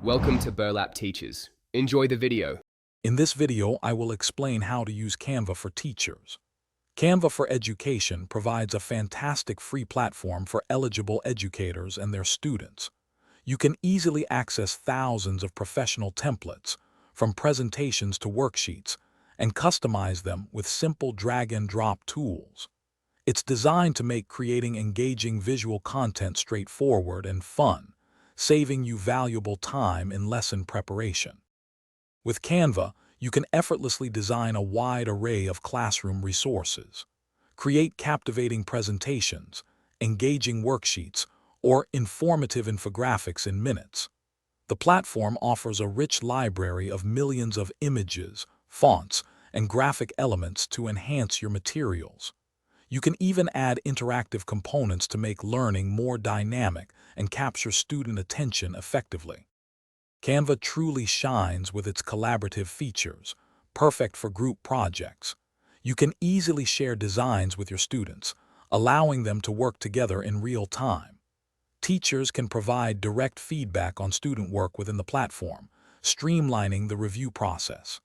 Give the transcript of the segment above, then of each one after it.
Welcome to Burlap Teachers. Enjoy the video. In this video, I will explain how to use Canva for teachers. Canva for Education provides a fantastic free platform for eligible educators and their students. You can easily access thousands of professional templates, from presentations to worksheets, and customize them with simple drag-and-drop tools. It's designed to make creating engaging visual content straightforward and fun, saving you valuable time in lesson preparation. With Canva, you can effortlessly design a wide array of classroom resources, create captivating presentations, engaging worksheets, or informative infographics in minutes. The platform offers a rich library of millions of images, fonts, and graphic elements to enhance your materials. You can even add interactive components to make learning more dynamic and capture student attention effectively. Canva truly shines with its collaborative features, perfect for group projects. You can easily share designs with your students, allowing them to work together in real time. Teachers can provide direct feedback on student work within the platform, streamlining the review process.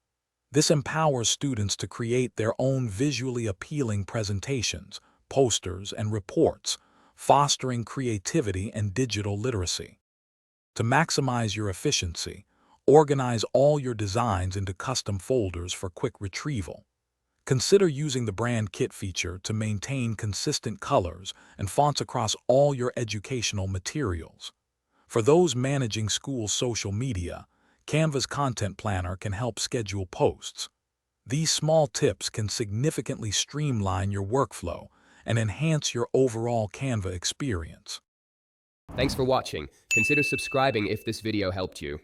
This empowers students to create their own visually appealing presentations, posters, and reports, fostering creativity and digital literacy. To maximize your efficiency, organize all your designs into custom folders for quick retrieval. Consider using the Brand Kit feature to maintain consistent colors and fonts across all your educational materials. For those managing school social media, Canva's Content Planner can help schedule posts. These small tips can significantly streamline your workflow and enhance your overall Canva experience. Thanks for watching. Consider subscribing if this video helped you.